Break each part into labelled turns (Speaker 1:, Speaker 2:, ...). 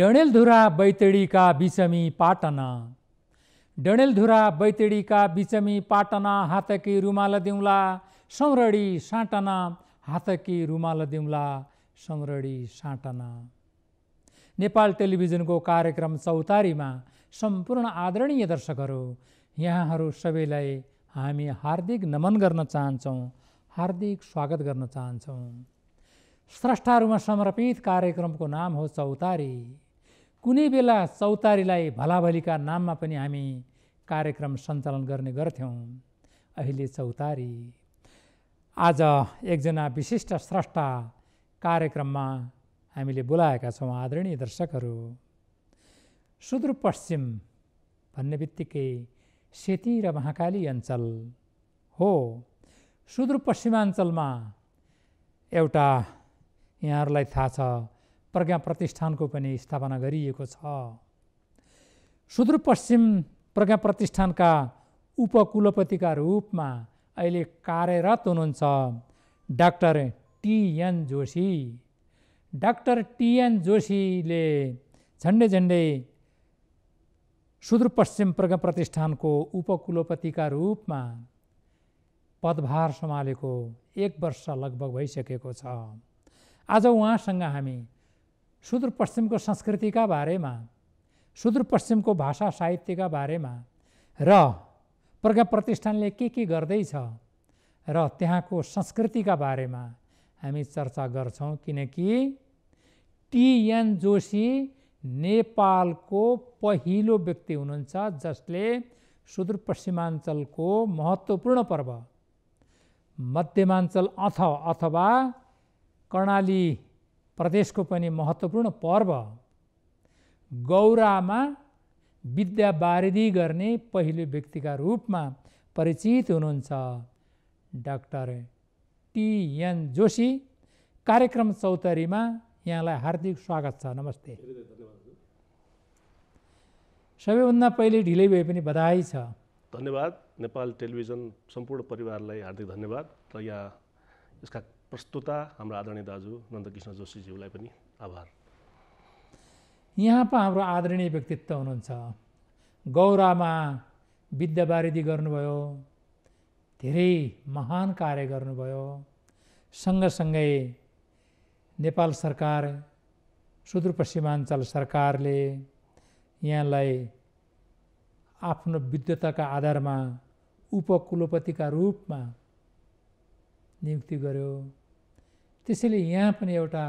Speaker 1: डडेलधुरा बैतडीका बिचमी पाटना, डडेलधुरा बैतडीका बिचमी पाटना, हातकी रुमाल दिउँला सौरडी साटना, हातकी रुमाल दिउँला सौरडी साटना। नेपाल टेलिभिजनको कार्यक्रम चौतारीमा सम्पूर्ण आदरणीय दर्शकहरू, यहाँहरू सबैलाई हामी हार्दिक नमन गर्न चाहन्छौँ, हार्दिक स्वागत गर्न चाहन्छौँ। स्रष्टाहरूमा समर्पित कार्यक्रमको नाम हो चौतारी। कुनै बेला चौतारीलाई भलाभलीका नाममा पनि हामी कार्यक्रम सञ्चालन गर्ने गर्थ्यौँ। अहिले चौतारी। आज एकजना विशिष्ट स्रष्टा कार्यक्रममा हामीले बोलाएका छौँ। आदरणीय दर्शकहरू, सुदूरपश्चिम भन्ने बित्तिकै सेती र महाकाली अञ्चल हो। सुदूरपश्चिमाञ्चलमा एउटा यहाँहरूलाई थाहा छ प्रज्ञा प्रतिष्ठानको पनि स्थापना गरिएको छ। सुदूरपश्चिम प्रज्ञा प्रतिष्ठानका उपकुलपतिका रूपमा अहिले कार्यरत हुनुहुन्छ doctor TN. Joshi. Doctor TN. जोशीले झन्डै सुदूरपश्चिम प्रज्ञा प्रतिष्ठानको उपकुलपतिका रूपमा पदभार सम्हालेको 1 वर्ष लगभग भइसकेको छ। आज उहाँसँग हामी सुदूरपश्चिमको संस्कृतिका बारेमा, सुदूरपश्चिमको भाषा साहित्यका बारेमा र प्रज्ञा प्रतिष्ठानले के गर्दैछ र त्यहाँको संस्कृतिका बारेमा हामी चर्चा गर्छौँ। किनकि टी.एन. जोशी नेपालको पहिलो व्यक्ति हुनुहुन्छ जसले सुदूरपश्चिमाञ्चलको महत्त्वपूर्ण पर्व, मध्यमाञ्चल अथवा कर्णाली प्रदेशको पनि महत्त्वपूर्ण पर्व गौरामा विद्या वारिधि गर्ने पहिलो व्यक्तिका रूपमा परिचित हुनुहुन्छ डाक्टर टी.एन. जोशी। कार्यक्रम चौतारीमा यहाँलाई हार्दिक स्वागत छ। नमस्ते। सबैभन्दा पहिले ढिलै भए पनि बधाई छ।
Speaker 2: धन्यवाद। नेपाल टेलिभिजन सम्पूर्ण परिवारलाई हार्दिक धन्यवाद र यसका प्रस्तुता हाम्रा आदरणीय दाजु नन्दकृष्ण जोशीज्यूलाई पनि आभार।
Speaker 1: यहाँ पो हाम्रो आदरणीय व्यक्तित्व हुनुहुन्छ। गौरामा विद्या वारिधि गर्नुभयो, धेरै महान कार्य गर्नुभयो। सँगसँगै नेपाल सरकार, सुदूरपश्चिमाञ्चल सरकारले यहाँलाई आफ्नो विद्वताका आधारमा उपकुलपतिका रूपमा नियुक्ति गर्यो। त्यसैले यहाँ पनि एउटा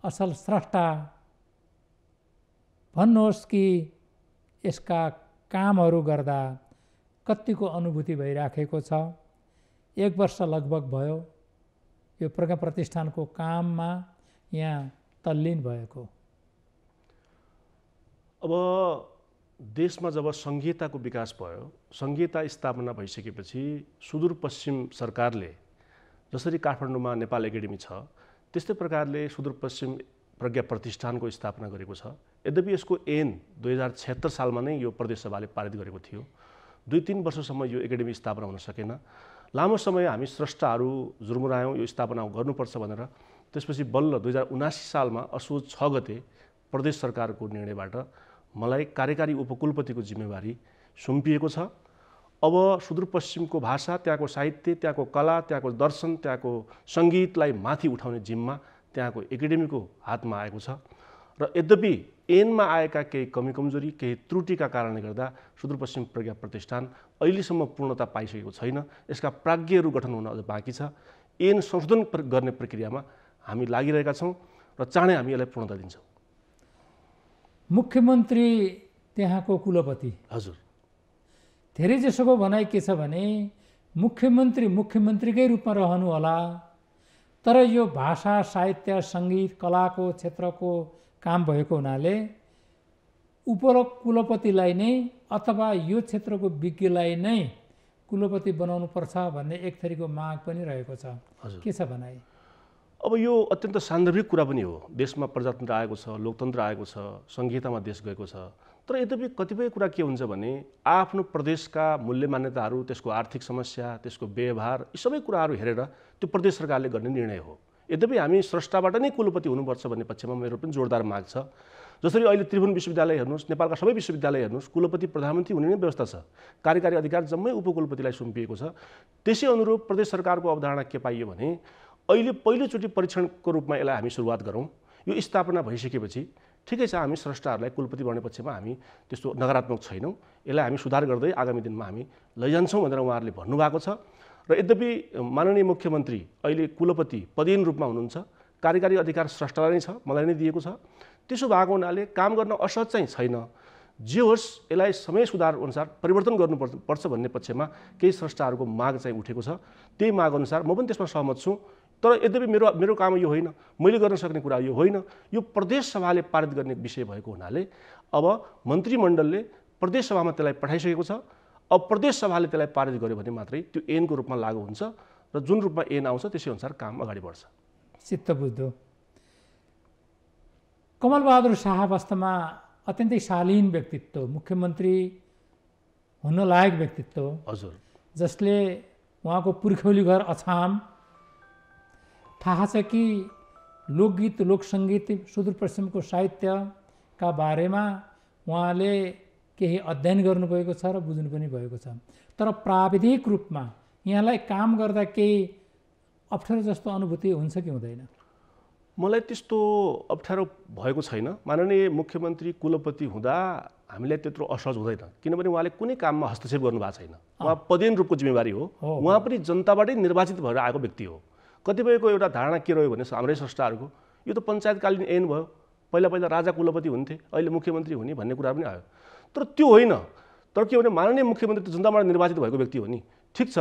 Speaker 1: असल स्रष्टा भन्नुहोस् कि यसका कामहरू गर्दा कतिको अनुभूति भइराखेको छ। 1 वर्ष लगभग भयो यो प्रज्ञा प्रतिष्ठानको काममा यहाँ तल्लीन भएको।
Speaker 2: अब देशमा जब संघीयताको विकास भयो, संघीयता स्थापना भइसकेपछि सुदूरपश्चिम सरकारले जसरी काठमाडौँमा नेपाल एकाडेमी छ त्यस्तै प्रकारले सुदूरपश्चिम प्रज्ञा प्रतिष्ठानको स्थापना गरेको छ। यद्यपि यसको ऐन 2076 सालमा नै यो प्रदेश सभाले पारित गरेको थियो। 2-3 वर्षसम्म यो एकाडेमी स्थापना हुन सकेन। लामो समय हामी स्रष्टाहरू जुर्मुरायौँ यो स्थापना गर्नुपर्छ भनेर। त्यसपछि बल्ल 2079 सालमा असोज 6 गते प्रदेश सरकारको निर्णयबाट मलाई कार्यकारी उपकुलपतिको जिम्मेवारी सुम्पिएको छ। अब सुदूरपश्चिमको भाषा, त्यहाँको साहित्य, त्यहाँको कला, त्यहाँको दर्शन, त्यहाँको सङ्गीतलाई माथि उठाउने जिम्मा त्यहाँको एकाडेमीको हातमा आएको छ। र यद्यपि ऐनमा आएका केही कमी कमजोरी, केही त्रुटिका कारणले गर्दा सुदूरपश्चिम प्रज्ञा प्रतिष्ठान अहिलेसम्म पूर्णता पाइसकेको छैन। यसका प्राज्ञहरू गठन हुन अझ बाँकी छ। ऐन संशोधन गर्ने प्रक्रियामा हामी लागिरहेका छौँ र चाँडै हामी यसलाई पूर्णता दिन्छौँ।
Speaker 1: मुख्यमन्त्री त्यहाँको कुलपति।
Speaker 2: हजुर।
Speaker 1: धेरैजसोको भनाइ के छ भने मुख्यमन्त्रीकै रूपमा रहनु होला, तर यो भाषा, साहित्य, सङ्गीत, कलाको क्षेत्रको काम भएको हुनाले उपकुलपतिलाई नै अथवा यो क्षेत्रको विज्ञलाई नै कुलपति बनाउनु पर्छ भन्ने एक थरीको माग पनि रहेको छ। के छ भनाइ?
Speaker 2: अब यो अत्यन्त सान्दर्भिक कुरा पनि हो। देशमा प्रजातन्त्र आएको छ, लोकतन्त्र आएको छ, संघीयतामा देश गएको छ। तर यद्यपि कतिपय कुरा के हुन्छ भने आफ्नो प्रदेशका मूल्य मान्यताहरू, त्यसको आर्थिक समस्या, त्यसको व्यवहार, यी सबै कुराहरू हेरेर त्यो प्रदेश सरकारले गर्ने निर्णय हो। यद्यपि हामी स्रष्टाबाट नै कुलपति हुनुपर्छ भन्ने पक्षमा मेरो पनि जोरदार माग छ। जसरी अहिले त्रिभुवन विश्वविद्यालय हेर्नुहोस्, नेपालका सबै विश्वविद्यालय हेर्नुहोस्, कुलपति प्रधानमन्त्री हुने नै व्यवस्था छ, कार्यकारी अधिकार जम्मै उपकुलपतिलाई सुम्पिएको छ। त्यसै अनुरूप प्रदेश सरकारको अवधारणा के पाइयो भने अहिले पहिलोचोटि परीक्षणको रूपमा यसलाई हामी सुरुवात गरौँ। यो स्थापना भइसकेपछि ठिकै छ, हामी स्रष्टाहरूलाई कुलपति बनाउने पक्षमा हामी त्यस्तो नकारात्मक छैनौँ, यसलाई हामी सुधार गर्दै आगामी दिनमा हामी लैजान्छौँ भनेर उहाँहरूले भन्नुभएको छ। र यद्यपि माननीय मुख्यमन्त्री अहिले कुलपति पदेन रूपमा हुनुहुन्छ, कार्यकारी अधिकार स्रष्टालाई नै छ, मलाई नै दिएको छ। त्यसो भएको हुनाले काम गर्न असहज चाहिँ छैन। जे होस्, यसलाई समय सुधार अनुसार परिवर्तन गर्नुपर्छ भन्ने पक्षमा केही स्रष्टाहरूको माग चाहिँ उठेको छ। त्यही माग अनुसार म पनि त्यसमा सहमत छु। तर यद्यपि मेरो काम यो होइन, मैले गर्न सक्ने कुरा यो होइन। यो प्रदेश सभाले पारित गर्ने विषय भएको हुनाले अब मन्त्रीमण्डलले प्रदेश सभामा त्यसलाई पठाइसकेको छ। अब प्रदेश सभाले त्यसलाई पारित गर्यो भने मात्रै त्यो ऐनको रूपमा लागू हुन्छ र जुन रूपमा ऐन आउँछ त्यसै अनुसार काम अगाडि बढ्छ।
Speaker 1: चित्त बुझ्दो। कमलबहादुर शाह वास्तवमा अत्यन्तै शालीन व्यक्तित्व, मुख्यमन्त्री हुन लायक व्यक्तित्व।
Speaker 2: हजुर।
Speaker 1: जसले उहाँको पुर्ख्यौली घर अछाम, थाहा छ कि लोकगीत लोकसङ्गीत सुदूरपश्चिमको साहित्यका बारेमा उहाँले केही अध्ययन गर्नुभएको छ र बुझ्नु पनि भएको छ। तर प्राविधिक रूपमा यहाँलाई काम गर्दा केही अप्ठ्यारो जस्तो अनुभूति हुन्छ कि हुँदैन?
Speaker 2: मलाई त्यस्तो अप्ठ्यारो भएको छैन। माननीय मुख्यमन्त्री कुलपति हुँदा हामीलाई त्यत्रो असहज हुँदैन, किनभने उहाँले कुनै काममा हस्तक्षेप गर्नुभएको छैन। उहाँ पदेन रूपको जिम्मेवारी हो। उहाँ पनि जनताबाटै निर्वाचित भएर आएको व्यक्ति हो। कतिपयको एउटा धारणा के रह्यो भने हाम्रै स्रष्टाहरूको यो त पञ्चायतकालीन ऐन भयो, पहिला राजा कुलपति हुन्थे, अहिले मुख्यमन्त्री हुने भन्ने कुरा पनि आयो। तर त्यो होइन। तर के भने माननीय मुख्यमन्त्री त जनताबाट निर्वाचित भएको व्यक्ति हो नि। ठिक छ,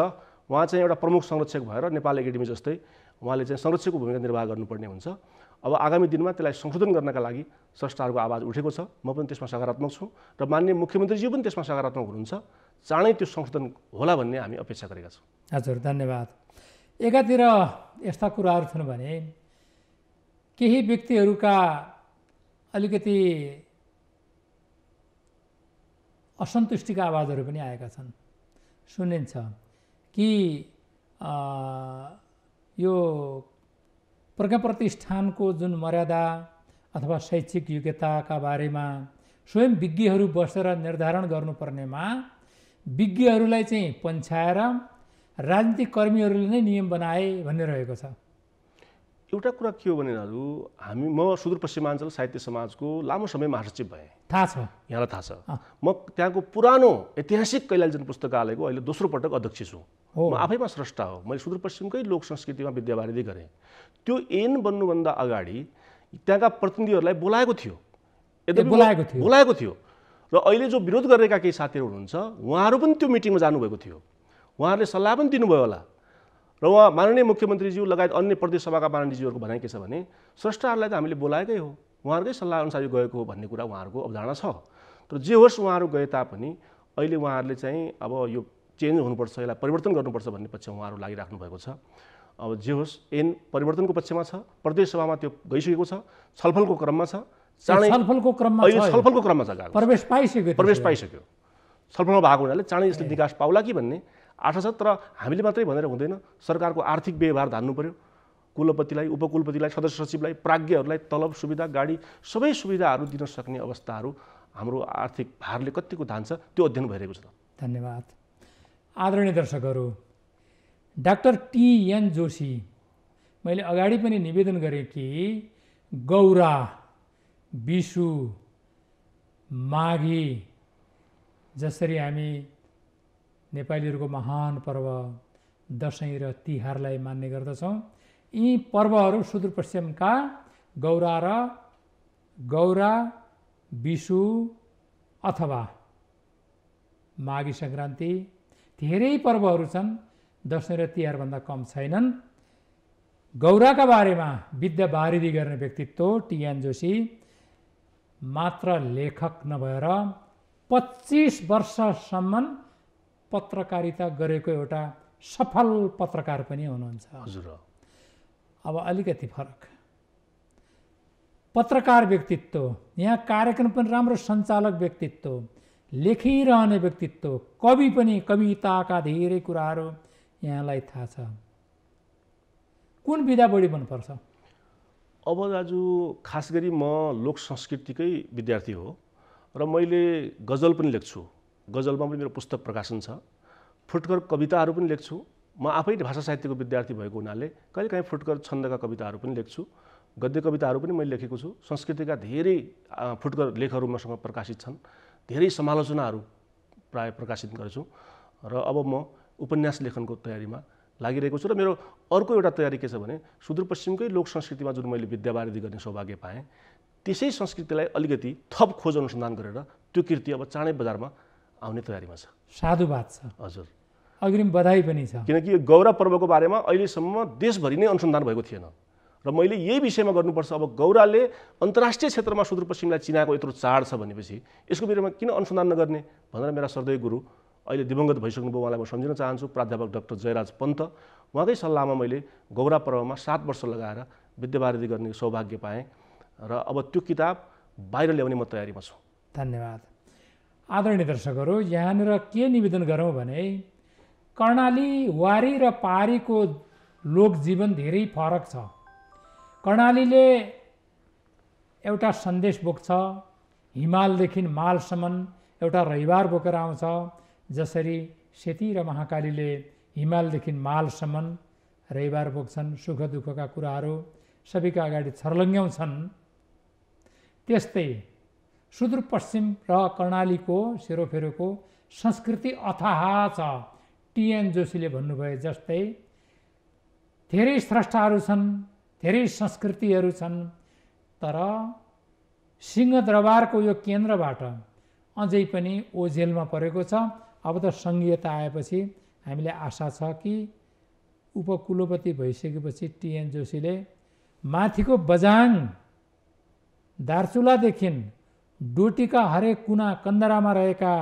Speaker 2: उहाँ चाहिँ एउटा प्रमुख संरक्षक भएर नेपाल एकाडेमी जस्तै उहाँले चाहिँ संरक्षकको भूमिका निर्वाह गर्नुपर्ने हुन्छ। अब आगामी दिनमा त्यसलाई संशोधन गर्नका लागि स्रष्टाहरूको आवाज उठेको छ। म पनि त्यसमा सकारात्मक छु र माननीय मुख्यमन्त्रीज्यू पनि त्यसमा सकारात्मक हुनुहुन्छ। चाँडै त्यो संशोधन होला भन्ने हामी अपेक्षा गरेका छौँ।
Speaker 1: हजुर, धन्यवाद। एकातिर यस्ता कुराहरू छन् भने केही व्यक्तिहरूका अलिकति असन्तुष्टिका आवाजहरू पनि आएका छन्। सुनिन्छ कि यो प्रज्ञा प्रतिष्ठानको जुन मर्यादा अथवा शैक्षिक योग्यताका बारेमा स्वयं विज्ञहरू बसेर निर्धारण गर्नुपर्नेमा विज्ञहरूलाई चाहिँ पन्छाएर राजनीतिक कर्मीहरूले नै नियम बनाए भन्ने रहेको छ।
Speaker 2: एउटा कुरा के हो भने म सुदूरपश्चिमाञ्चल साहित्य समाजको लामो समय महासचिव भएँ।
Speaker 1: थाहा छ,
Speaker 2: यहाँलाई थाहा छ। म त्यहाँको पुरानो ऐतिहासिक कैलाली जनपुस्तकालयको अहिले दोस्रो पटक अध्यक्ष छु। म आफैमा स्रष्टा हो। मैले सुदूरपश्चिमकै लोक संस्कृतिमा विद्यावारिधि गरेँ। त्यो ऐन बन्नुभन्दा अगाडि त्यहाँका प्रतिनिधिहरूलाई बोलाएको थियो र अहिले जो विरोध गरेका केही साथीहरू हुनुहुन्छ उहाँहरू पनि त्यो मिटिङमा जानुभएको थियो। उहाँहरूले सल्लाह पनि दिनुभयो होला। र उहाँ माननीय मुख्यमन्त्रीज्यू लगायत अन्य प्रदेश सभाका माननीयज्यूहरूको भनाइ के छ भने स्रष्टाहरूलाई त हामीले बोलाएकै हो, उहाँहरूकै सल्लाह अनुसार गएको हो भन्ने कुरा उहाँहरूको अवधारणा छ। तर जे होस्, उहाँहरू गए तापनि अहिले उहाँहरूले चाहिँ अब यो चेन्ज हुनुपर्छ, यसलाई परिवर्तन गर्नुपर्छ भन्ने पक्षमा उहाँहरू लागिराख्नु भएको छ। अब जे होस्, ऐन परिवर्तनको पक्षमा छ। प्रदेश सभामा त्यो गइसकेको छ, छलफलको क्रममा छ।
Speaker 1: छलफलको क्रममा
Speaker 2: छ,
Speaker 1: प्रवेश पाइसक्यो।
Speaker 2: छलफलमा भएको हुनाले चाँडै यसले विकास पाउला कि भन्ने आशा छ। तर हामीले मात्रै भनेर हुँदैन, सरकारको आर्थिक व्यवहार धान्नु पर्यो। कुलपतिलाई, उपकुलपतिलाई, सदस्य सचिवलाई, प्राज्ञहरूलाई तलब सुविधा, गाडी सबै सुविधाहरू दिन सक्ने अवस्थाहरू हाम्रो आर्थिक भारले कतिको धान्छ त्यो अध्ययन भइरहेको छ।
Speaker 1: धन्यवाद। आदरणीय दर्शकहरू, डाक्टर टी.एन. जोशी, मैले अगाडि पनि निवेदन गरेँ कि गौरा, विशु, माघी जसरी हामी नेपालीहरूको महान पर्व दसैँ र तिहारलाई मान्ने गर्दछौँ, यी पर्वहरू सुदूरपश्चिमका गौरा, विशु अथवा माघी सङ्क्रान्ति धेरै पर्वहरू छन्, दसैँ र तिहारभन्दा कम छैनन्। गौराका बारेमा विद्यावारिधि गर्ने व्यक्तित्व टी.एन. जोशी मात्र लेखक नभएर 25 वर्षसम्म पत्रकारिता गरेको एउटा सफल पत्रकार पनि हुनुहुन्छ।
Speaker 2: हजुर।
Speaker 1: अब अलिकति फरक पत्रकार व्यक्तित्व, यहाँ कार्यक्रम पनि राम्रो सञ्चालक व्यक्तित्व, लेखिरहने व्यक्तित्व, कवि पनि, कविताका धेरै कुराहरू यहाँलाई थाहा छ। कुन विधा बढी मनपर्छ?
Speaker 2: अब दाजु खास गरी म लोक संस्कृतिकै विद्यार्थी हो र मैले गजल पनि लेख्छु। गजलमा पनि मेरो पुस्तक प्रकाशन छ। फुटकर कविताहरू पनि लेख्छु। म आफै भाषा साहित्यको विद्यार्थी भएको हुनाले कहिलेकाहीँ फुटकर छन्दका कविताहरू पनि लेख्छु। गद्य कविताहरू पनि मैले लेखेको छु। संस्कृतिका धेरै फुटकर लेखहरू मसँग प्रकाशित छन्। धेरै समालोचनाहरू प्राय प्रकाशित गर्छु र अब म उपन्यास लेखनको तयारीमा लागिरहेको छु। र मेरो अर्को एउटा तयारी के छ भने सुदूरपश्चिमकै लोक संस्कृतिमा जुन मैले विद्यावारिधि गर्ने सौभाग्य पाएँ त्यसै संस्कृतिलाई अलिकति थप खोज अनुसन्धान गरेर त्यो कृति अब चाँडै बजारमा आउने तयारीमा छ।
Speaker 1: साधुवाद छ।
Speaker 2: हजुर,
Speaker 1: अग्रिम बधाई पनि छ।
Speaker 2: किनकि गौरा पर्वको बारेमा अहिलेसम्म देशभरि नै अनुसन्धान भएको थिएन र मैले यही विषयमा गर्नुपर्छ। अब गौराले अन्तर्राष्ट्रिय क्षेत्रमा सुदूरपश्चिमलाई चिनाएको यत्रो चाड छ भनेपछि यसको विषयमा किन अनुसन्धान नगर्ने भनेर मेरा श्रद्धेय गुरु अहिले दिवंगत भइसक्नुभयो, उहाँलाई म सम्झिन चाहन्छु, प्राध्यापक डाक्टर जयराज पन्त। उहाँकै सल्लाहमा मैले गौरा पर्वमा 7 वर्ष लगाएर विद्यावारिधि गर्ने सौभाग्य पाएँ र अब त्यो किताब बाहिर ल्याउने म तयारीमा छु।
Speaker 1: धन्यवाद। आदरणीय दर्शकहरू, यहाँनिर के निवेदन गरौँ भने कर्णाली वारी र पारीको लोकजीवन धेरै फरक छ। कर्णालीले एउटा सन्देश बोक्छ, हिमालदेखि मालसम्म एउटा रविवार बोकेर आउँछ। जसरी सेती र महाकालीले हिमालदेखि मालसम्म रविवार बोक्छन्, सुख दुःखका कुराहरू सबैका अगाडि छर्लङ्ग्याउँछन्। त्यस्तै सुदूरपश्चिम र कर्णालीको सेरोफेरोको संस्कृति अथाह छ। टिएन जोशीले भन्नुभयो जस्तै धेरै स्रष्टाहरू छन्, धेरै संस्कृतिहरू छन्, तर सिंहदरबारको यो केन्द्रबाट अझै पनि ओझेलमा परेको छ। अब त सङ्घीयता आएपछि हामीले आशा छ कि उपकुलपति भइसकेपछि टिएन जोशीले माथिको बझाङ दार्चुलादेखि डोटीका हरेक कुना कन्दरामा रहेका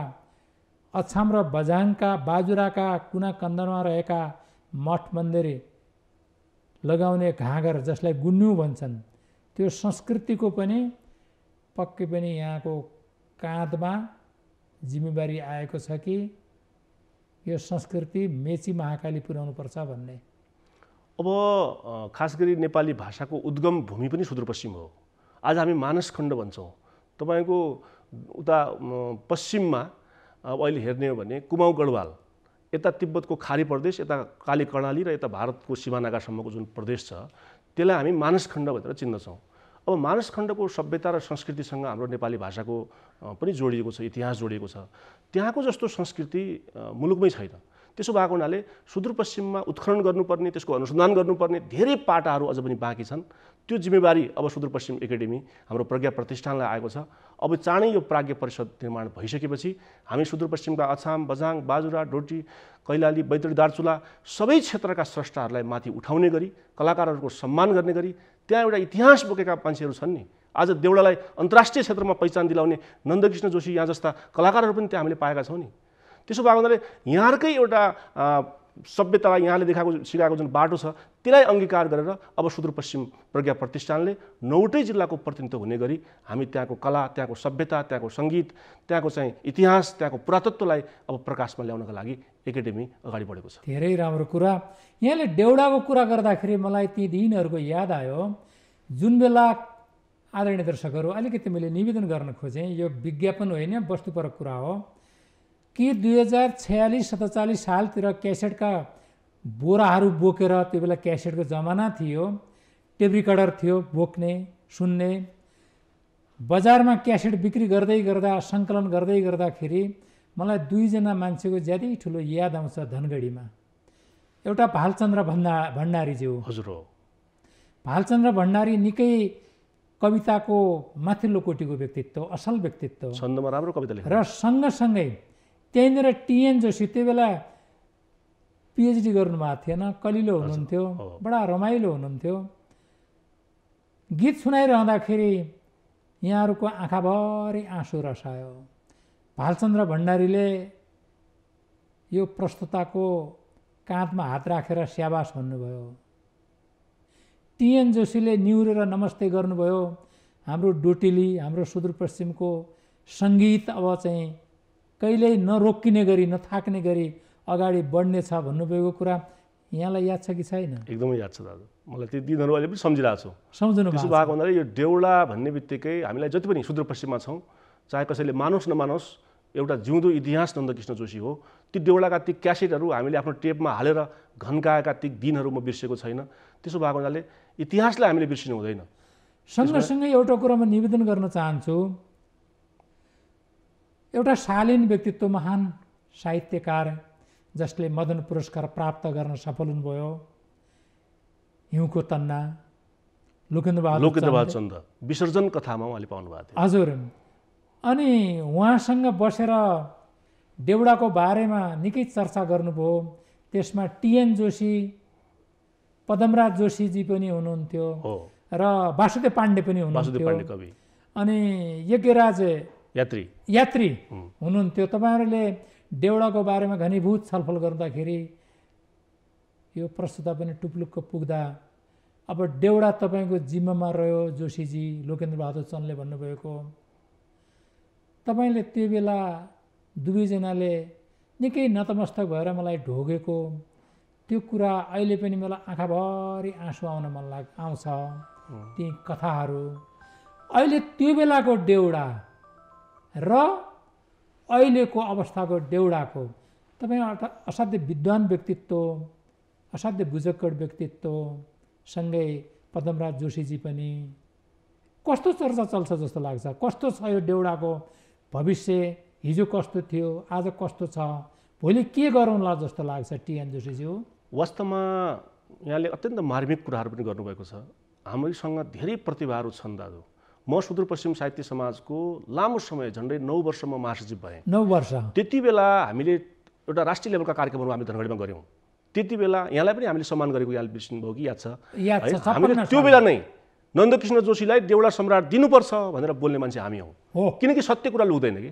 Speaker 1: अछाम र बझाङका बाजुराका कुना कन्दरमा रहेका मठ मन्दिर लगाउने घाँगर जसलाई गुन्यु भन्छन्, त्यो संस्कृतिको पनि पक्कै पनि यहाँको काँधमा जिम्मेवारी आएको छ कि यो संस्कृति मेची महाकाली पुर्याउनुपर्छ भन्ने।
Speaker 2: अब खास गरी नेपाली भाषाको उद्गम भूमि पनि सुदूरपश्चिम हो। आज हामी मानसखण्ड भन्छौँ। तपाईँको उता पश्चिममा अब अहिले हेर्ने हो भने कुमाउँ गढवाल, यता तिब्बतको खाडी प्रदेश, यता काली कर्णाली र यता भारतको सिमानाकासम्मको जुन प्रदेश छ त्यसलाई हामी मानसखण्ड भनेर चिन्दछौँ। अब मानसखण्डको सभ्यता र संस्कृतिसँग हाम्रो नेपाली भाषाको पनि जोडिएको छ, इतिहास जोडिएको छ। त्यहाँको जस्तो संस्कृति मुलुकमै छैन। त्यसो भएको हुनाले सुदूरपश्चिममा उत्खनन गर्नुपर्ने, त्यसको अनुसन्धान गर्नुपर्ने धेरै पाटाहरू अझ पनि बाँकी छन्। त्यो जिम्मेवारी अब सुदूरपश्चिम एकाडेमी हाम्रो प्रज्ञा प्रतिष्ठानलाई आएको छ। अब चाँडै यो प्राज्ञ परिषद निर्माण भइसकेपछि हामी सुदूरपश्चिमका अछाम, बझाङ, बाजुरा, डोटी, कैलाली, बैतडी, दार्चुला सबै क्षेत्रका स्रष्टाहरूलाई माथि उठाउने गरी, कलाकारहरूको सम्मान गर्ने गरी त्यहाँ एउटा इतिहास बोकेका मान्छेहरू छन् नि। आज देउडालाई अन्तर्राष्ट्रिय क्षेत्रमा पहिचान दिलाउने नन्दकृष्ण जोशी यहाँ जस्ता कलाकारहरू पनि त्यहाँ हामीले पाएका छौँ नि। त्यसो भएको हुनाले यहाँकै एउटा सभ्यतालाई यहाँले देखाएको सिकाएको जुन बाटो छ त्यसलाई अङ्गीकार गरेर अब सुदूरपश्चिम प्रज्ञा प्रतिष्ठानले 9वटै जिल्लाको प्रतिनिधित्व हुने गरी हामी त्यहाँको कला, त्यहाँको सभ्यता, त्यहाँको सङ्गीत, त्यहाँको चाहिँ इतिहास, त्यहाँको पुरातत्वलाई अब प्रकाशमा ल्याउनका लागि एकाडेमी अगाडि बढेको छ।
Speaker 1: धेरै राम्रो कुरा। यहाँले देउडाको कुरा गर्दाखेरि मलाई ती दिनहरूको याद आयो जुन बेला आदरणीय दर्शकहरू अलिकति मैले निवेदन गर्न खोजेँ, यो विज्ञापन होइन वस्तुपरक कुरा हो कि 2046-47 सालतिर क्यासेटका बोराहरू बोकेर, त्यो बेला क्यासेटको जमाना थियो, टेप रिकर्डर थियो बोक्ने सुन्ने, बजारमा क्यासेट बिक्री गर्दै गर्दा सङ्कलन गर्दै गर्दाखेरि मलाई 2 जना मान्छेको ज्यादै ठुलो याद आउँछ धनगढीमा। एउटा भालचन्द्र भण्डारीज्यू।
Speaker 2: हजुर हो।
Speaker 1: भालचन्द्र भण्डारी निकै कविताको माथिल्लो कोटीको व्यक्तित्व, असल व्यक्तित्व,
Speaker 2: छन्दमा राम्रो कविता लेख्छ।
Speaker 1: र सँगसँगै त्यहीँनिर टिएन जोशी त्यो बेला पिएचडी गर्नुभएको थिएन, कलिलो हुनुहुन्थ्यो, बडा रमाइलो हुनुहुन्थ्यो। गीत सुनाइरहँदाखेरि यहाँहरूको आँखाभरि आँसु रसायो। भालचन्द्र भण्डारीले यो प्रस्तुताको काँधमा हात राखेर स्याबास भन्नुभयो। टिएन जोशीले निहुरेर नमस्ते गर्नुभयो। हाम्रो डोटेली, हाम्रो सुदूरपश्चिमको सङ्गीत अब चाहिँ कहिल्यै नरोकिने गरी, नथाक्ने गरी अगाडि बढ्नेछ भन्नुभएको कुरा यहाँलाई याद छ कि छैन?
Speaker 2: एकदमै याद छ दाजु, मलाई ती दिनहरू अहिले पनि सम्झिरहेको छु।
Speaker 1: सम्झनु
Speaker 2: त्यसो भएको हुनाले यो देउडा भन्ने बित्तिकै हामीलाई जति पनि सुदूरपश्चिममा छौँ, चाहे कसैले मानोस् नमानोस्, एउटा जिउँदो इतिहास नन्दकृष्ण जोशी हो। ती देउडाका ती क्यासेटहरू हामीले आफ्नो टेपमा हालेर घन्काएका ती दिनहरू म बिर्सेको छैन। त्यसो भएको हुनाले इतिहासलाई हामीले बिर्सिनु हुँदैन।
Speaker 1: सँगसँगै एउटा कुरा म निवेदन गर्न चाहन्छु, एउटा शालीन व्यक्तित्व, महान साहित्यकार जसले मदन पुरस्कार प्राप्त गर्न सफल हुनुभयो, हिउँको तन्ना,
Speaker 2: लोकेन्द्रबहादुर चन्द विसर्जन कथामा उहाँले पाउनुभएको थियो।
Speaker 1: हजुर, अनि उहाँसँग बसेर देउडाको बारेमा निकै चर्चा गर्नुभयो। त्यसमा टिएन जोशी, पदमराज जोशीजी पनि हुनुहुन्थ्यो र वासुदेव पाण्डे पनि हुनुहुन्थ्यो, अनि यज्ञराज यात्री हुनुहुन्थ्यो। तपाईँहरूले देउडाको बारेमा घनीभूत छलफल गर्दाखेरि यो प्रस्तुता पनि टुप्लुक्क पुग्दा अब देउडा तपाईँको जिम्मामा रह्यो जोशीजी, लोकेन्द्रबहादुर चन्दले भन्नुभएको। तपाईँले त्यो बेला दुवैजनाले निकै नतमस्तक भएर मलाई ढोगेको त्यो कुरा अहिले पनि मलाई आँखाभरि आँसु आउन आउँछ। ती कथाहरू अहिले त्यो बेलाको देउडा र अहिलेको अवस्थाको देउडाको तपाईँ असाध्य विद्वान व्यक्तित्व, असाध्य बुझक्कड व्यक्तित्व, सँगै पदमराज जोशीजी पनि, कस्तो चर्चा चल्छ जस्तो लाग्छ? कस्तो छ यो देउडाको भविष्य? हिजो कस्तो थियो, आज कस्तो छ, भोलि के गरौँला जस्तो लाग्छ टिएन जोशीजी? हो,
Speaker 2: वास्तवमा यहाँले अत्यन्त मार्मिक कुराहरू पनि गर्नुभएको छ। हामीसँग धेरै प्रतिभाहरू छन् दाजु। म सुदूरपश्चिम साहित्य समाजको लामो समय, झन्डै 9 वर्ष म महासचिव भएँ।
Speaker 1: 9 वर्ष।
Speaker 2: त्यति बेला हामीले एउटा राष्ट्रिय लेभलका कार्यक्रमहरू हामी धनगढीमा गऱ्यौँ। त्यति बेला यहाँलाई पनि हामीले सम्मान गरेको यहाँले बिर्सिनुभयो कि याद छ? हामीले त्यो बेला नै नन्दकृष्ण जोशीलाई देउडा सम्राट दिनुपर्छ भनेर बोल्ने मान्छे हामी हौँ, किनकि सत्य कुरा लुक्दैन कि।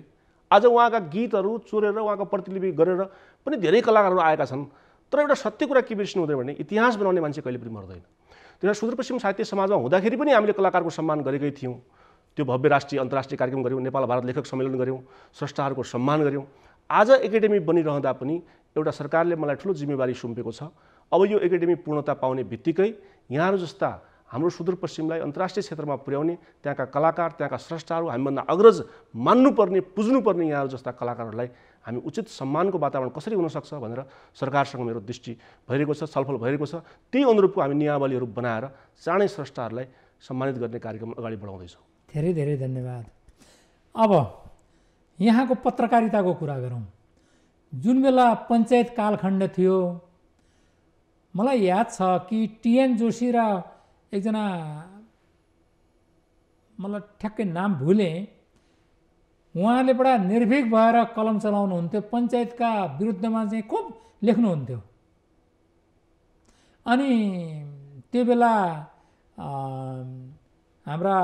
Speaker 2: आज उहाँका गीतहरू चोरेर, उहाँको प्रतिलिपि गरेर पनि धेरै कलाकारहरू आएका छन्, तर एउटा सत्य कुरा के बिर्सिनु हुँदैन भने इतिहास बनाउने मान्छे कहिले पनि मर्दैन। त्यसमा सुदूरपश्चिम साहित्य समाजमा हुँदाखेरि पनि हामीले कलाकारको सम्मान गरेकै थियौँ। त्यो भव्य राष्ट्रिय अन्तर्राष्ट्रिय कार्यक्रम गऱ्यौँ, नेपाल भारत लेखक सम्मेलन गऱ्यौँ, स्रष्टाहरूको सम्मान गऱ्यौँ। आज एकाडेमी बनिरहँदा पनि एउटा सरकारले मलाई ठुलो जिम्मेवारी सुम्पेको छ। अब यो एकाडेमी पूर्णता पाउने बित्तिकै यहाँहरू जस्ता हाम्रो सुदूरपश्चिमलाई अन्तर्राष्ट्रिय क्षेत्रमा पुर्याउने त्यहाँका कलाकार, त्यहाँका स्रष्टाहरू, हामीभन्दा अग्रज मान्नुपर्ने, पुज्नुपर्ने यहाँहरू जस्ता कलाकारहरूलाई हामी उचित सम्मानको वातावरण कसरी हुनसक्छ भनेर सरकारसँग मेरो दृष्टि भइरहेको छ, छलफल भइरहेको छ। त्यही अनुरूपको हामी नियमावलीहरू बनाएर चाँडै स्रष्टाहरूलाई सम्मानित गर्ने कार्यक्रम अगाडि बढाउँदैछौँ।
Speaker 1: धेरै धेरै धन्यवाद। अब यहाँको पत्रकारिताको कुरा गरौँ। जुन बेला पञ्चायत कालखण्ड थियो, मलाई याद छ कि टिएन जोशी र एकजना, मलाई ठ्याक्कै नाम भुलेँ, उहाँले बडा निर्भीक भएर कलम चलाउनुहुन्थ्यो, पञ्चायतका विरुद्धमा चाहिँ खुब लेख्नुहुन्थ्यो। अनि त्यो बेला हाम्रा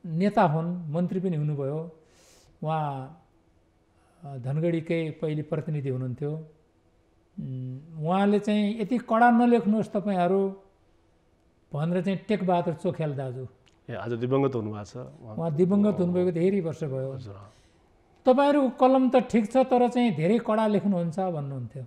Speaker 1: नेता हुन्, मन्त्री पनि हुनुभयो, उहाँ धनगढीकै पहिले प्रतिनिधि हुनुहुन्थ्यो। उहाँले चाहिँ यति कडा नलेख्नुहोस् तपाईँहरू भनेर चाहिँ टेकबहादुर चोख्याल दाजु,
Speaker 2: आज दिवंगत हुनुभएको छ,
Speaker 1: उहाँ दिवंगत हुनुभएको धेरै वर्ष भयो। तपाईँहरूको कलम त ठिक छ, तर चाहिँ धेरै कडा लेख्नुहुन्छ भन्नुहुन्थ्यो।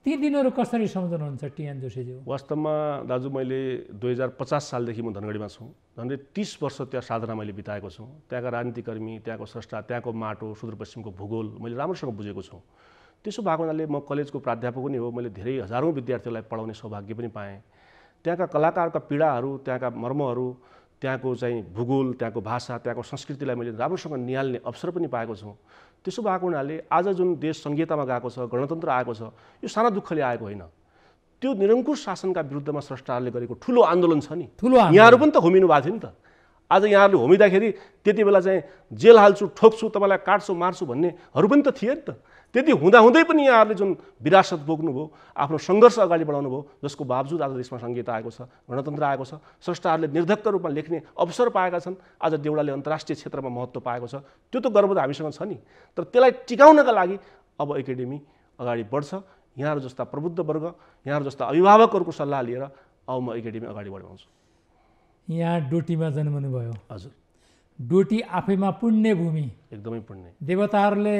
Speaker 1: ती दिनहरू कसरी सम्झनुहुन्छ टिएन जोशीज्यू?
Speaker 2: वास्तवमा दाजु मैले 2050 सालदेखि म धनगढीमा छु। झन्डै 30 वर्ष त्यहाँ साधना मैले बिताएको छु। त्यहाँका राजनीतिकर्मी, त्यहाँको स्रष्टा, त्यहाँको माटो, सुदूरपश्चिमको भूगोल मैले राम्रोसँग बुझेको छु। त्यसो भएको हुनाले म कलेजको प्राध्यापक पनि हो, मैले धेरै हजारौँ विद्यार्थीहरूलाई पढाउने सौभाग्य पनि पाएँ। त्यहाँका कलाकारका पीडाहरू, त्यहाँका मर्महरू, त्यहाँको चाहिँ भूगोल, त्यहाँको भाषा, त्यहाँको संस्कृतिलाई मैले राम्रोसँग निहाल्ने अवसर पनि पाएको छु। त्यसो भएको हुनाले आज जुन देश संहितामा गएको छ, गणतन्त्र आएको छ, यो साना दुःखले आएको होइन। त्यो निरङ्कुश शासनका विरुद्धमा स्रष्टाहरूले गरेको ठुलो आन्दोलन छ नि, यहाँहरू पनि त होमिनु भएको थियो नि त। आज यहाँहरूले होमिँदाखेरि त्यति बेला चाहिँ जेल हाल्छु, ठोक्छु, तपाईँलाई काट्छु, मार्छु भन्नेहरू पनि त थिए नि त। त्यति हुँदाहुँदै पनि यहाँहरूले जुन विरासत बोक्नुभयो, आफ्नो सङ्घर्ष अगाडि बढाउनु भयो, जसको बावजुद आज देशमा संहिता आएको छ, गणतन्त्र आएको छ, स्रष्टाहरूले निर्धक्क रूपमा लेख्ने अवसर पाएका छन्। आज देउडाले अन्तर्राष्ट्रिय क्षेत्रमा महत्त्व पाएको छ, त्यो त गर्व त हामीसँग छ नि। तर त्यसलाई टिकाउनका लागि अब एकाडेमी अगाडि बढ्छ। यहाँहरू जस्ता प्रबुद्ध वर्ग, यहाँहरू जस्ता अभिभावकहरूको सल्लाह लिएर अब म एकाडेमी अगाडि बढाउँछु।
Speaker 1: यहाँ डोटीमा जन्मनु भयो।
Speaker 2: हजुर,
Speaker 1: डोटी आफैमा पुण्य भूमि,
Speaker 2: एकदमै पुण्य।
Speaker 1: देवताहरूले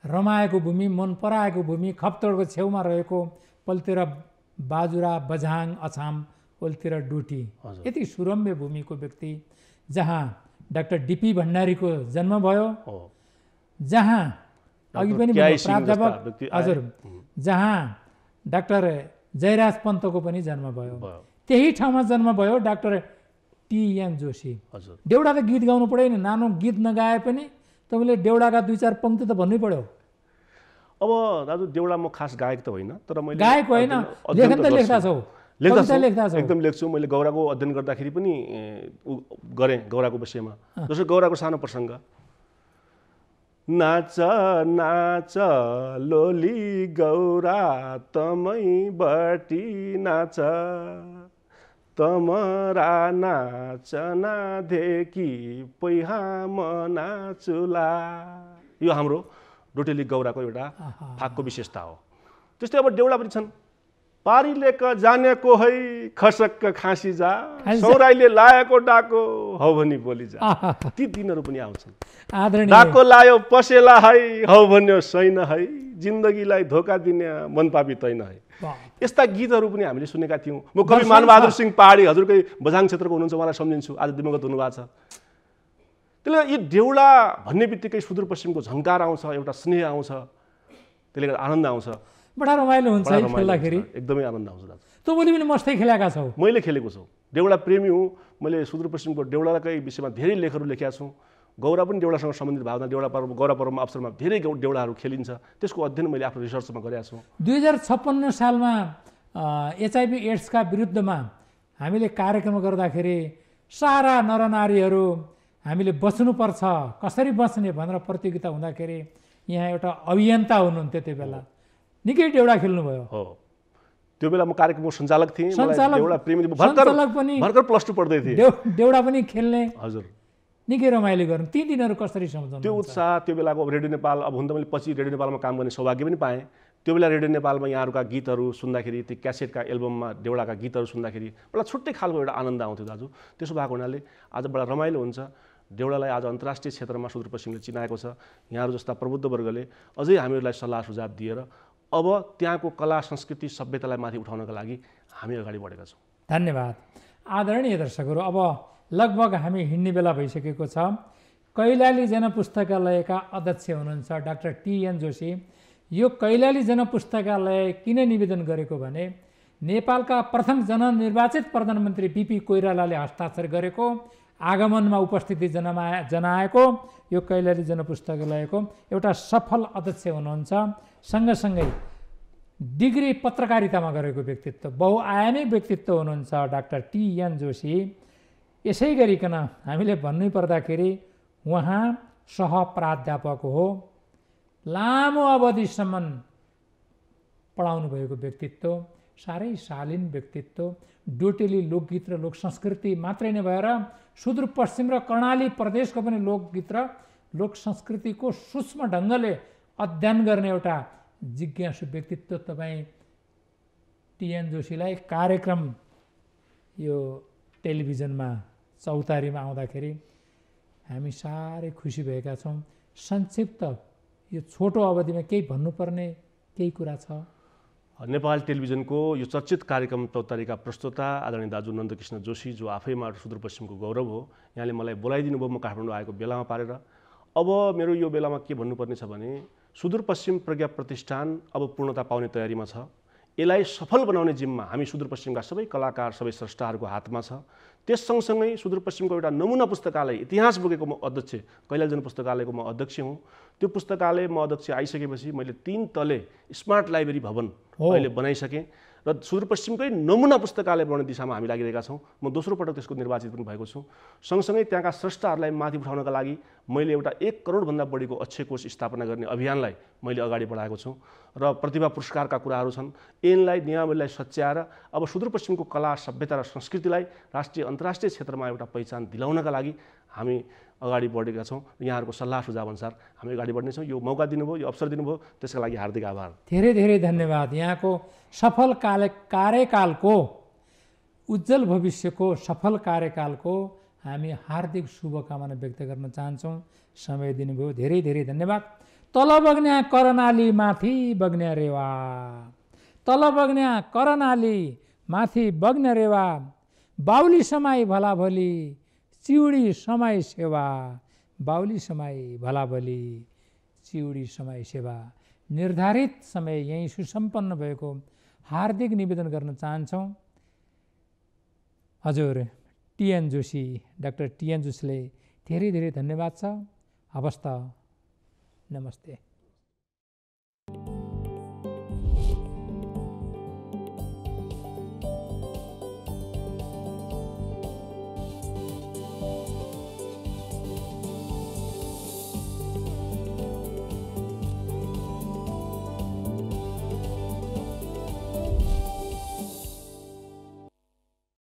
Speaker 1: रमाएको भूमि, मन पराएको भूमि, खप्तडको छेउमा रहेको पल्तिर बाजुरा, बझाङ, अछाम, ओल्तिर डुटी, यति सुरम्य भूमिको व्यक्ति, जहाँ डाक्टर डिपी भण्डारीको जन्म भयो, जहाँ अघि पनि प्राध्यापक हजुर, जहाँ डाक्टर जयराज पन्तको पनि जन्म भयो, त्यही ठाउँमा जन्म भयो डाक्टर टी.एन. जोशी। देउडा त गीत गाउनु पऱ्यो नि, नानो गीत नगाए पनि तपाईँले देउडाका 2-4 पङ्क्ति त भन्नै पर्यो।
Speaker 2: अब दाजु देउडा म खास गायक त होइन, तर मैले
Speaker 1: गायक होइन, लेखन त लेख्दा छौ,
Speaker 2: एकदम लेख्छु। मैले गौराको अध्ययन गर्दाखेरि पनि गरेँ गौराको विषयमा। जस्तो गौराको सानो प्रसङ्ग, नाच नाच लोली गौरा तमै बटी नाच, तमरा नाचना देखि पैहा म नाचुला। यो हाम्रो डोटेली गौराको एउटा फागको विशेषता हो। त्यस्तै अब देउडा पनि छन्, पारीले क जानेको है खसक्क खाँसी जा, सौराईले लाएको डाको हौ भनी बोली जा, ती दिनहरू पनि आउँछन्। डाको लायो पसेला है, हौ भन्यो सैन है, जिन्दगीलाई धोका दिने मनपापी तैन है। यस्ता गीतहरू पनि हामीले सुनेका थियौँ। म कवि मानबहादुर सिंह पहाडी हजुरकै बझाङ क्षेत्रको हुनुहुन्छ, उहाँलाई सम्झिन्छु, आज दिवंगत हुनुभएको छ। त्यसले यो देउडा भन्ने बित्तिकै सुदूरपश्चिमको झङ्कार आउँछ, एउटा स्नेह आउँछ, त्यसले गर्दा आनन्द आउँछ,
Speaker 1: बडा रमाइलो हुन्छ खेल्दाखेरि,
Speaker 2: एकदमै आनन्द आउँछ दाजु।
Speaker 1: तँ पनि मस्तै खेलेका छौ।
Speaker 2: मैले खेलेको छु, देउडा प्रेमी हुँ। मैले सुदूरपश्चिमको देउडाकै विषयमा धेरै लेखहरू लेखेका छु। गौरा पनि देउडासँग सम्बन्धित भावना, देउडा पर्व, गौरा पर्वमा अवसरमा धेरै देउडाहरू खेलिन्छ, त्यसको अध्ययन मैले आफ्नो रिसर्चमा गरेका छु।
Speaker 1: 2056 सालमा HIV एड्सका विरुद्धमा हामीले कार्यक्रम गर्दाखेरि सारा नरनारीहरू हामीले बच्नुपर्छ, कसरी बच्ने भनेर प्रतियोगिता हुँदाखेरि यहाँ एउटा अभियन्ता हुनुहुन्थ्यो, त्यो बेला निकै देउडा खेल्नुभयो।
Speaker 2: हो, त्यो बेला म कार्यक्रमको सञ्चालक थिएँ, देउडा प्रेमी, भर्खर +2 पढ्दै थिएँ।
Speaker 1: देउडा पनि खेल्ने,
Speaker 2: हजुर,
Speaker 1: निकै रमाइलो गर्नु। ती दिनहरू कसरी सम्झाउनु?
Speaker 2: त्यो उत्साह, त्यो बेलाको रेडियो नेपाल, अब हुन त मैले पछि रेडियो नेपालमा काम गर्ने सौभाग्य पनि पाएँ। त्यो बेला रेडियो नेपालमा यहाँहरूका गीतहरू सुन्दाखेरि, ती क्यासेटका एल्बममा देउडाका गीतहरू सुन्दाखेरि एउटा छुट्टै खालको एउटा आनन्द आउँथ्यो दाजु। त्यसो भएको हुनाले आज बडा रमाइलो हुन्छ। देउडालाई आज अन्तर्राष्ट्रिय क्षेत्रमा सुदूरपश्चिमले चिनाएको छ। यहाँहरू जस्ता प्रबुद्ध वर्गले अझै हामीहरूलाई सल्लाह सुझाव दिएर अब त्यहाँको कला, संस्कृति, सभ्यतालाई माथि उठाउनका लागि हामी अगाडि बढेका छौँ।
Speaker 1: धन्यवाद। आदरणीय दर्शकहरू, अब लगभग हामी हिँड्ने बेला भइसकेको छ। कैलाली जनपुस्तकालयका अध्यक्ष हुनुहुन्छ डाक्टर टी.एन. जोशी। यो कैलाली जनपुस्तकालय किन निवेदन गरेको भने, नेपालका प्रथम जननिर्वाचित प्रधानमन्त्री बीपी कोइरालाले हस्ताक्षर गरेको, आगमनमा उपस्थिति जनाएको यो कैलाली जनपुस्तकालयको एउटा सफल अध्यक्ष हुनुहुन्छ। सँगसँगै डिग्री पत्रकारितामा गरेको व्यक्तित्व, बहुआयामी व्यक्तित्व हुनुहुन्छ डाक्टर टी.एन. जोशी। यसै गरिकन हामीले भन्नै पर्दाखेरि उहाँ सहप्राध्यापक हो, लामो अवधिसम्म पढाउनु भएको व्यक्तित्व, साह्रै शालीन व्यक्तित्व। डोटेली लोकगीत र लोक संस्कृति मात्रै नभएर सुदूरपश्चिम र कर्णाली प्रदेशको पनि लोकगीत र लोक संस्कृतिको सूक्ष्म ढङ्गले अध्ययन गर्ने एउटा जिज्ञासु व्यक्तित्व तपाईँ टी.एन. जोशीलाई कार्यक्रम यो टेलिभिजनमा चौतारीमा आउँदाखेरि हामी साह्रै खुसी भएका छौँ। संक्षिप्त यो छोटो अवधिमा केही भन्नुपर्ने केही कुरा छ?
Speaker 2: नेपाल टेलिभिजनको यो चर्चित कार्यक्रम चौतारीका प्रस्तोता आदरणीय दाजु नन्दकृष्ण जोशी, जो आफैमा सुदूरपश्चिमको गौरव हो, यहाँले मलाई बोलाइदिनु भयो म काठमाडौँ आएको बेलामा पारेर। अब मेरो यो बेलामा के भन्नुपर्ने छ भने, सुदूरपश्चिम प्रज्ञा प्रतिष्ठान अब पूर्णता पाउने तयारीमा छ। यसलाई सफल बनाउने जिम्मा हामी सुदूरपश्चिमका सबै कलाकार, सबै स्रष्टाहरूको हातमा छ। त्यस सँगसँगै सुदूरपश्चिमको एउटा नमुना पुस्तकालय, इतिहास बोकेको म अध्यक्ष, कैलाली जनपुस्तकालयको म अध्यक्ष हुँ। त्यो पुस्तकालय म अध्यक्ष आइसकेपछि मैले 3 तले स्मार्ट लाइब्रेरी भवन अहिले बनाइसकेँ र सुदूरपश्चिमकै नमुना पुस्तकालय बनाउने दिशामा हामी लागिरहेका छौँ। म दोस्रो पटक त्यसको निर्वाचित पनि भएको छु। सँगसँगै त्यहाँका स्रष्टाहरूलाई माथि उठाउनका लागि मैले एउटा 1 करोडभन्दा बढीको अक्षय कोष स्थापना गर्ने अभियानलाई मैले अगाडि बढाएको छु र प्रतिभा पुरस्कारका कुराहरू छन्। यिनलाई नियमलाई सच्याएर अब सुदूरपश्चिमको कला, सभ्यता र संस्कृतिलाई राष्ट्रिय अन्तर्राष्ट्रिय क्षेत्रमा एउटा पहिचान दिलाउनका लागि हामी अगाडि बढेका छौँ। यहाँहरूको सल्लाह सुझाव अनुसार हामी अगाडि बढ्नेछौँ। यो मौका दिनुभयो, यो अवसर दिनुभयो, त्यसका लागि हार्दिक आभार।
Speaker 1: धेरै धेरै धन्यवाद। यहाँको सफल कार्यकालको, उज्जवल भविष्यको सफल कार्यकालको हामी हार्दिक शुभकामना व्यक्त गर्न चाहन्छौँ। समय दिनुभयो, धेरै धेरै धन्यवाद। तल बग्न्या करनाली माथि बग्न्या रेवा, तल बग्न्या करनाली माथि बग्न्या रेवा, बाउली समाई भलाभली चिउडी समाई सेवा, बाउली समाई भलाभली चिउडी समाई सेवा। निर्धारित समय यहीँ सुसम्पन्न भएको हार्दिक निवेदन गर्न चाहन्छौँ। हजुर टिएन जोशी, डाक्टर टिएन जोशीले धेरै धेरै धन्यवाद छ। हवस् त, नमस्ते।